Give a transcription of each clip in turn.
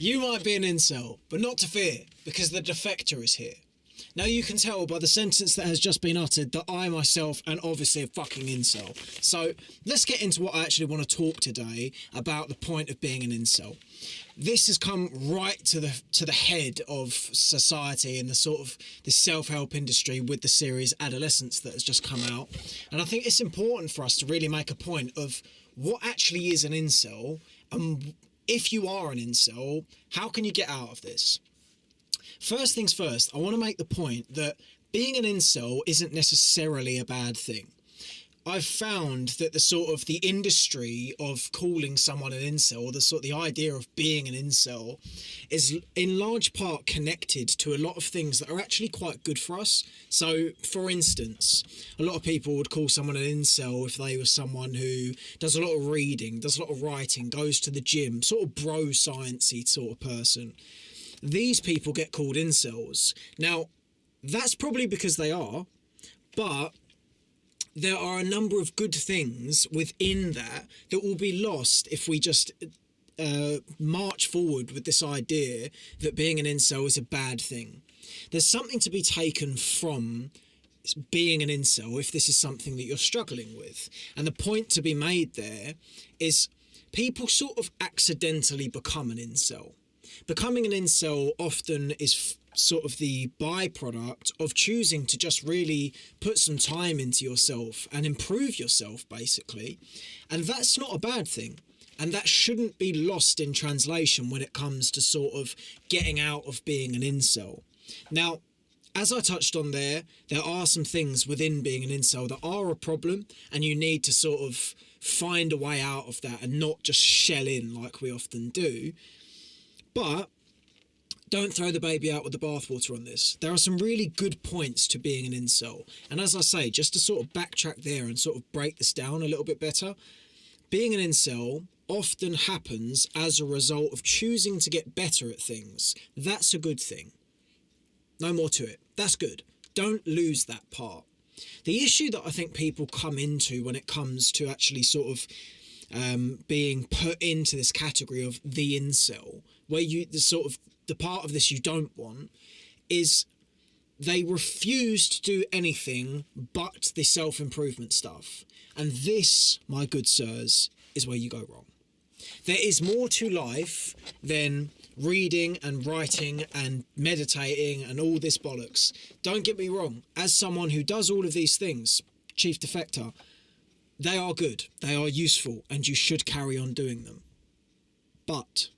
You might be an incel, but not to fear, because the defector is here. Now you can tell by the sentence that has just been uttered that I myself am obviously a fucking incel. So let's get into what I actually want to talk today about the point of being an incel. This has come right to the head of society and the sort of the self-help industry with the series Adolescence that has just come out. And I think it's important for us to really make a point of what actually is an incel, and if you are an incel, how can you get out of this? First things first, I want to make the point that being an incel isn't necessarily a bad thing. I've found that the industry of calling someone an incel, or the idea of being an incel, is in large part connected to a lot of things that are actually quite good for us. So, for instance, a lot of people would call someone an incel if they were someone who does a lot of reading, does a lot of writing, goes to the gym, sort of bro sciencey sort of person. These people get called incels. Now, that's probably because they are, but there are a number of good things within that will be lost if we just march forward with this idea that being an incel is a bad thing. There's something to be taken from being an incel if this is something that you're struggling with. And the point to be made there is people sort of accidentally become an incel. Becoming an incel often is sort of the byproduct of choosing to just really put some time into yourself and improve yourself, basically. And that's not a bad thing. And that shouldn't be lost in translation when it comes to sort of getting out of being an incel. Now, as I touched on there are some things within being an incel that are a problem, and you need to sort of find a way out of that and not just shell in like we often do. But don't throw the baby out with the bathwater on this. There are some really good points to being an incel. And as I say, just to sort of backtrack there and sort of break this down a little bit better, being an incel often happens as a result of choosing to get better at things. That's a good thing. No more to it. That's good. Don't lose that part. The issue that I think people come into when it comes to actually sort of being put into this category of the incel, where the part of this you don't want, is they refuse to do anything but the self-improvement stuff. And this, my good sirs, is where you go wrong. There is more to life than reading and writing and meditating and all this bollocks. Don't get me wrong, as someone who does all of these things, Chief Defector, they are good, they are useful, and you should carry on doing them. But,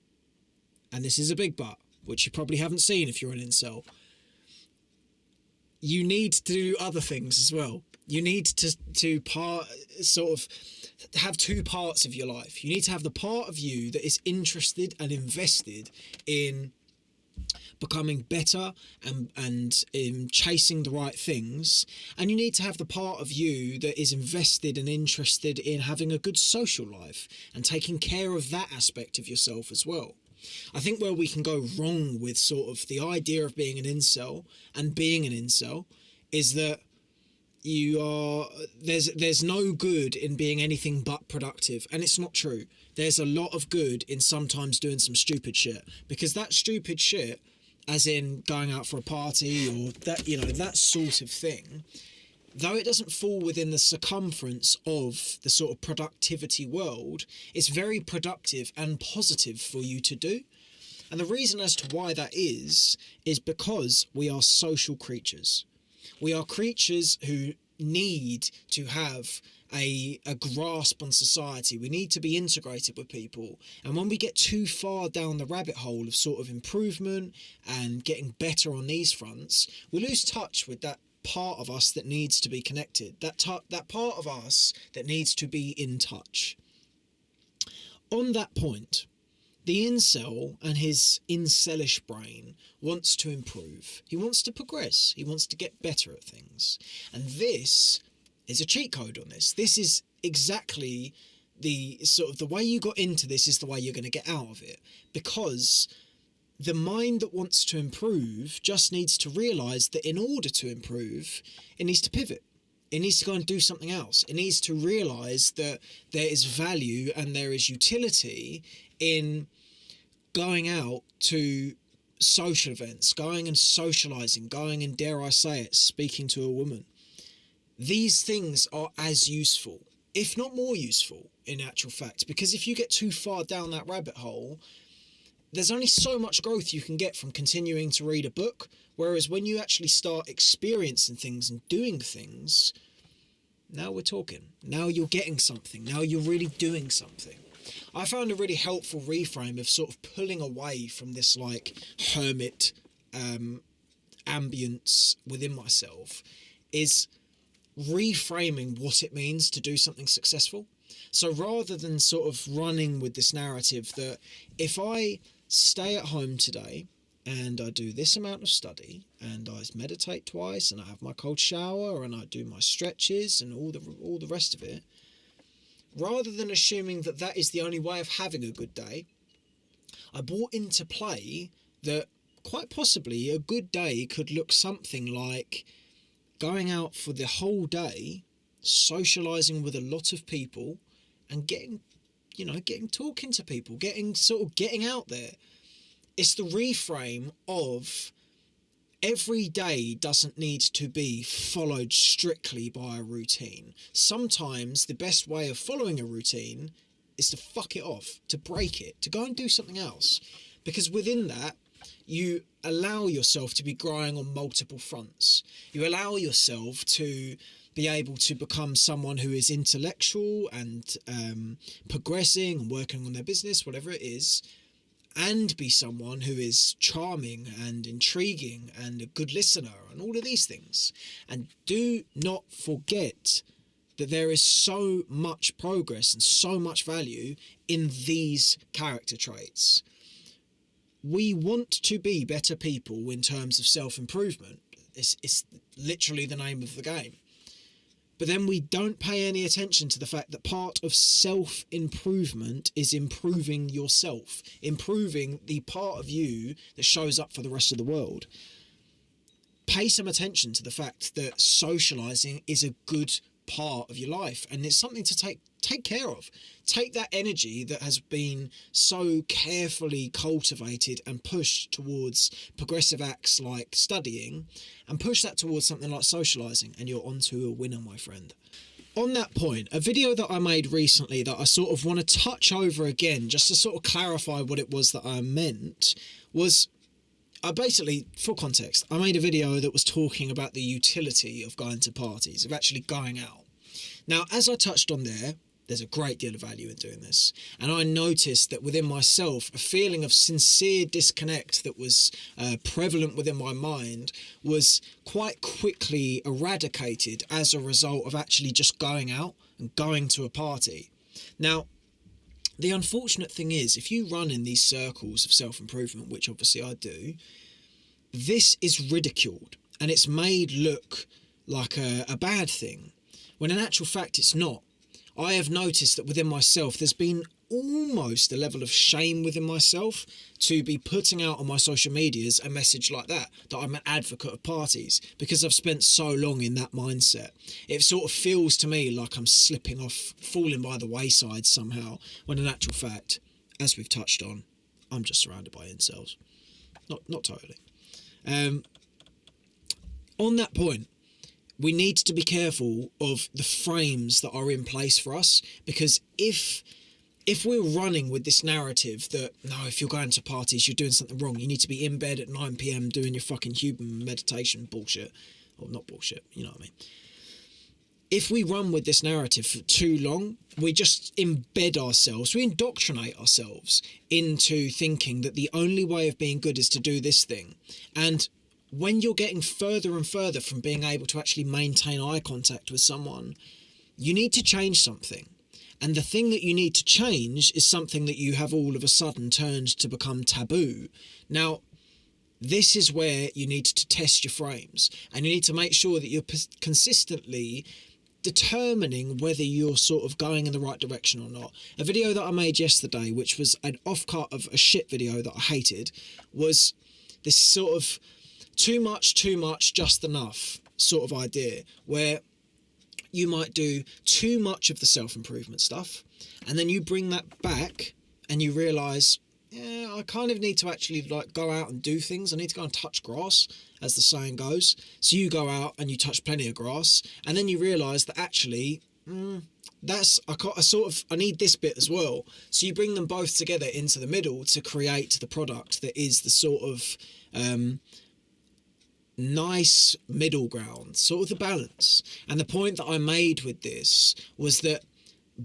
and this is a big but, which you probably haven't seen if you're an incel, you need to do other things as well. You need to have two parts of your life. You need to have the part of you that is interested and invested in becoming better and in chasing the right things, and you need to have the part of you that is invested and interested in having a good social life and taking care of that aspect of yourself as well. I think where we can go wrong with sort of the idea of being an incel and being an incel is that there's no good in being anything but productive, and it's not true. There's a lot of good in sometimes doing some stupid shit, because that stupid shit, as in going out for a party or that, that sort of thing, though it doesn't fall within the circumference of the sort of productivity world, it's very productive and positive for you to do. And the reason as to why that is because we are social creatures. We are creatures who need to have a grasp on society. We need to be integrated with people. And when we get too far down the rabbit hole of sort of improvement and getting better on these fronts, we lose touch with that part of us that needs to be connected. That part of us that needs to be in touch. On that point, the incel and his incelish brain wants to improve. He wants to progress. He wants to get better at things. And this is a cheat code on this. This is exactly the way you got into this is the way you're going to get out of it. Because the mind that wants to improve just needs to realise that in order to improve, it needs to pivot. It needs to go and do something else. It needs to realise that there is value and there is utility in going out to social events, going and socializing, going and, dare I say it, speaking to a woman. These things are as useful, if not more useful, in actual fact, because if you get too far down that rabbit hole, there's only so much growth you can get from continuing to read a book, whereas when you actually start experiencing things and doing things, now we're talking. Now you're getting something. Now you're really doing something. I found a really helpful reframe of sort of pulling away from this like hermit ambience within myself is reframing what it means to do something successful. So rather than sort of running with this narrative that if I stay at home today and I do this amount of study and I meditate twice and I have my cold shower and I do my stretches and all the rest of it, rather than assuming that that is the only way of having a good day, I brought into play that quite possibly a good day could look something like going out for the whole day, socializing with a lot of people and getting talking to people, getting out there. It's the reframe of every day doesn't need to be followed strictly by a routine. Sometimes the best way of following a routine is to fuck it off, to break it, to go and do something else. Because within that, you allow yourself to be growing on multiple fronts. You allow yourself to be able to become someone who is intellectual and progressing and working on their business, whatever it is, and be someone who is charming and intriguing and a good listener and all of these things. And do not forget that there is so much progress and so much value in these character traits. We want to be better people in terms of self-improvement. It's literally the name of the game. But then we don't pay any attention to the fact that part of self-improvement is improving yourself, improving the part of you that shows up for the rest of the world. Pay some attention to the fact that socializing is a good part of your life, and it's something to take care of. Take that energy that has been so carefully cultivated and pushed towards progressive acts like studying, and push that towards something like socializing, and you're onto a winner, my friend. On that point, a video that I made recently that I sort of want to touch over again, just to sort of clarify what it was that I meant, was basically, for context, I made a video that was talking about the utility of going to parties, of actually going out. Now, as I touched on there's a great deal of value in doing this. And I noticed that within myself, a feeling of sincere disconnect that was prevalent within my mind was quite quickly eradicated as a result of actually just going out and going to a party. Now, the unfortunate thing is, if you run in these circles of self-improvement, which obviously I do, this is ridiculed and it's made look like a bad thing, when in actual fact it's not. I have noticed that within myself there's been almost a level of shame within myself to be putting out on my social medias a message like that I'm an advocate of parties, because I've spent so long in that mindset. It sort of feels to me like I'm slipping off, falling by the wayside somehow, when in actual fact, as we've touched on, I'm just surrounded by incels. Not totally. On that point, we need to be careful of the frames that are in place for us, because if we're running with this narrative that, no, if you're going to parties, you're doing something wrong, you need to be in bed at 9 p.m. doing your fucking human meditation bullshit, or not bullshit, you know what I mean. If we run with this narrative for too long, we just embed ourselves, we indoctrinate ourselves into thinking that the only way of being good is to do this thing. And when you're getting further and further from being able to actually maintain eye contact with someone, you need to change something. And the thing that you need to change is something that you have all of a sudden turned to become taboo. Now, this is where you need to test your frames, and you need to make sure that you're consistently determining whether you're sort of going in the right direction or not. A video that I made yesterday, which was an off-cut of a shit video that I hated, was this sort of too much, just enough sort of idea, where you might do too much of the self-improvement stuff, and then you bring that back and you realise, yeah, I kind of need to actually like go out and do things. I need to go and touch grass, as the saying goes. So you go out and you touch plenty of grass, and then you realise that actually, I need this bit as well. So you bring them both together into the middle to create the product that is the sort of nice middle ground, sort of the balance. And the point that I made with this was that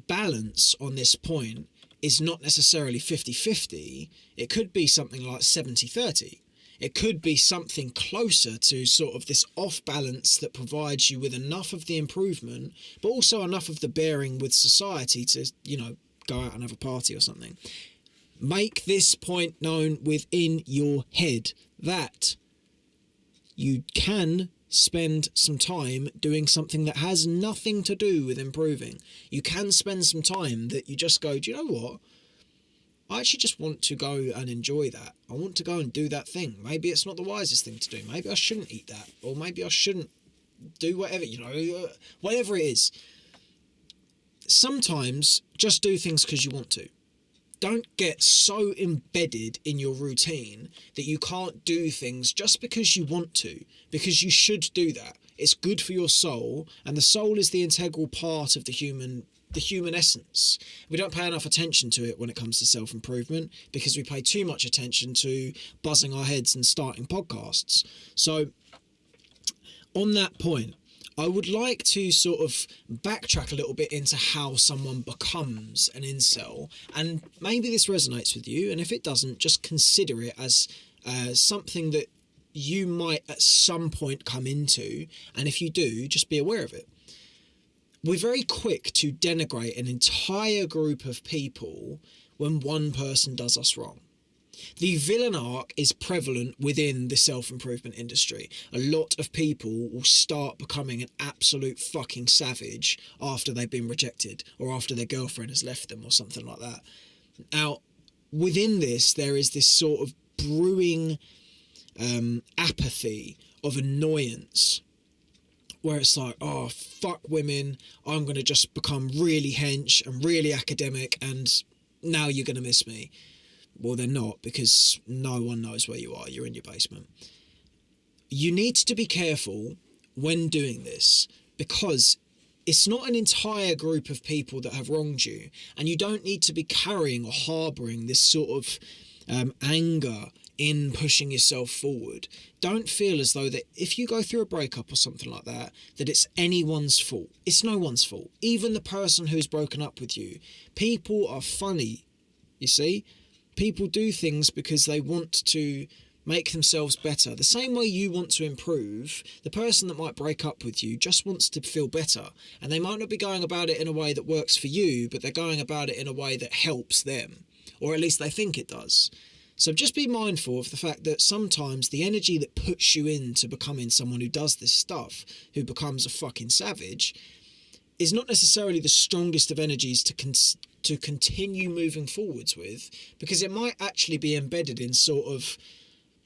balance on this point is not necessarily 50-50. It could be something like 70-30. It could be something closer to sort of this off balance that provides you with enough of the improvement, but also enough of the bearing with society to, you know, go out and have a party or something. Make this point known within your head that you can spend some time doing something that has nothing to do with improving. You can spend some time that you just go, do you know what? I actually just want to go and enjoy that. I want to go and do that thing. Maybe it's not the wisest thing to do. Maybe I shouldn't eat that. Or maybe I shouldn't do whatever, you know, whatever it is. Sometimes just do things because you want to. Don't get so embedded in your routine that you can't do things just because you want to, because you should do that. It's good for your soul, and the soul is the integral part of the human essence. We don't pay enough attention to it when it comes to self-improvement because we pay too much attention to buzzing our heads and starting podcasts. So on that point, I would like to sort of backtrack a little bit into how someone becomes an incel, and maybe this resonates with you, and if it doesn't, just consider it as something that you might at some point come into, and if you do, just be aware of it. We're very quick to denigrate an entire group of people when one person does us wrong. The villain arc is prevalent within the self-improvement industry. A lot of people will start becoming an absolute fucking savage after they've been rejected or after their girlfriend has left them or something like that. Now, within this, there is this sort of brewing apathy of annoyance where it's like, oh, fuck women, I'm going to just become really hench and really academic and now you're going to miss me. Well, they're not, because no one knows where you are. You're in your basement. You need to be careful when doing this because it's not an entire group of people that have wronged you, and you don't need to be carrying or harbouring this sort of anger in pushing yourself forward. Don't feel as though that if you go through a breakup or something like that, that it's anyone's fault. It's no one's fault. Even the person who's broken up with you. People are funny, you see? People do things because they want to make themselves better. The same way you want to improve, the person that might break up with you just wants to feel better. And they might not be going about it in a way that works for you, but they're going about it in a way that helps them. Or at least they think it does. So just be mindful of the fact that sometimes the energy that puts you into becoming someone who does this stuff, who becomes a fucking savage, is not necessarily the strongest of energies to continue moving forwards with, because it might actually be embedded in sort of,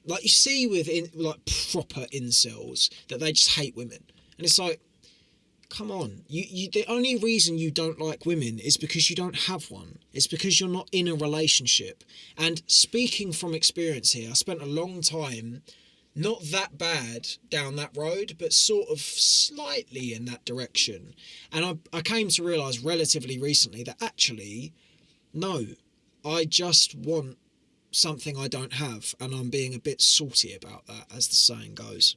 like you see with like proper incels, that they just hate women. And it's like, come on, you the only reason you don't like women is because you don't have one. It's because you're not in a relationship. And speaking from experience here, I spent a long time not that bad down that road, but sort of slightly in that direction. And I came to realise relatively recently that actually, no, I just want something I don't have, and I'm being a bit salty about that, as the saying goes.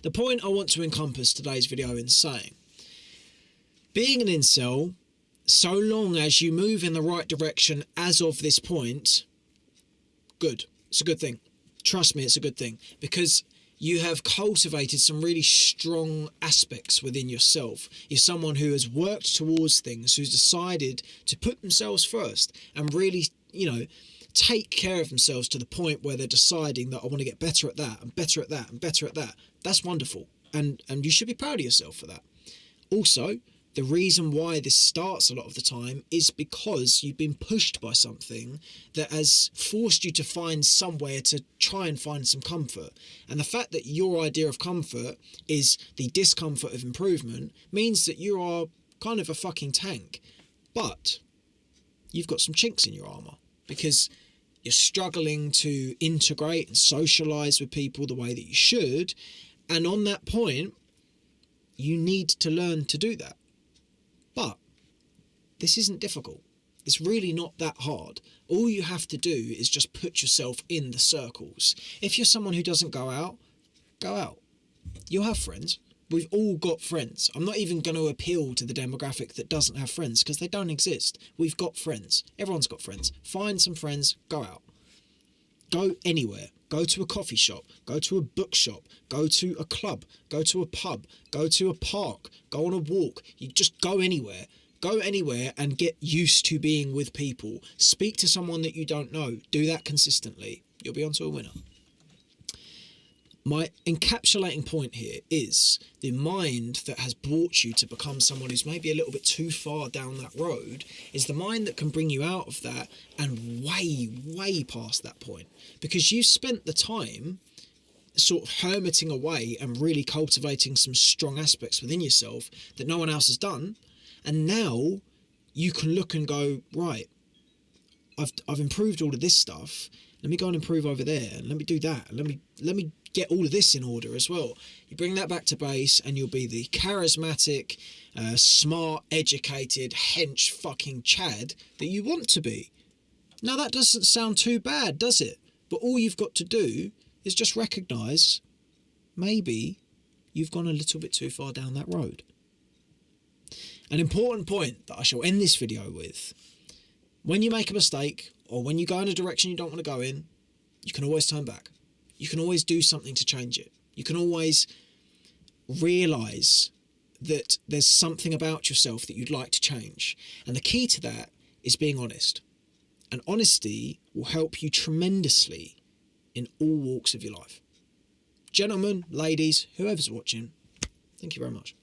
The point I want to encompass today's video in saying, being an incel, so long as you move in the right direction as of this point, good. It's a good thing. Trust me, it's a good thing, because you have cultivated some really strong aspects within yourself. You're someone who has worked towards things, who's decided to put themselves first and really, take care of themselves to the point where they're deciding that I want to get better at that and better at that and better at that. That's wonderful. And you should be proud of yourself for that. Also, the reason why this starts a lot of the time is because you've been pushed by something that has forced you to find somewhere to try and find some comfort. And the fact that your idea of comfort is the discomfort of improvement means that you are kind of a fucking tank. But you've got some chinks in your armour, because You're struggling to integrate and socialise with people the way that you should. And on that point, you need to learn to do that. But this isn't difficult. It's really not that hard. All you have to do is just put yourself in the circles. If you're someone who doesn't go out, go out. You'll have friends. We've all got friends. I'm not even going to appeal to the demographic that doesn't have friends, because they don't exist. We've got friends. Everyone's got friends. Find some friends, go out. Go anywhere. Go to a coffee shop. Go to a bookshop. Go to a club. Go to a pub. Go to a park. Go on a walk. You just go anywhere. Go anywhere and get used to being with people. Speak to someone that you don't know. Do that consistently. You'll be onto a winner. My encapsulating point here is the mind that has brought you to become someone who's maybe a little bit too far down that road is the mind that can bring you out of that and way past that point. Because you spent the time sort of hermiting away and really cultivating some strong aspects within yourself that no one else has done. And now you can look and go, right, I've improved all of this stuff. Let me go and improve over there. And let me do that. Let me get all of this in order as well. You bring that back to base and you'll be the charismatic, smart, educated, hench fucking Chad that you want to be. Now that doesn't sound too bad, does it? But all you've got to do is just recognise maybe you've gone a little bit too far down that road. An important point that I shall end this video with: when you make a mistake or when you go in a direction you don't want to go in, you can always turn back. You can always do something to change it. You can always realise that there's something about yourself that you'd like to change. And the key to that is being honest. And honesty will help you tremendously in all walks of your life. Gentlemen, ladies, whoever's watching, thank you very much.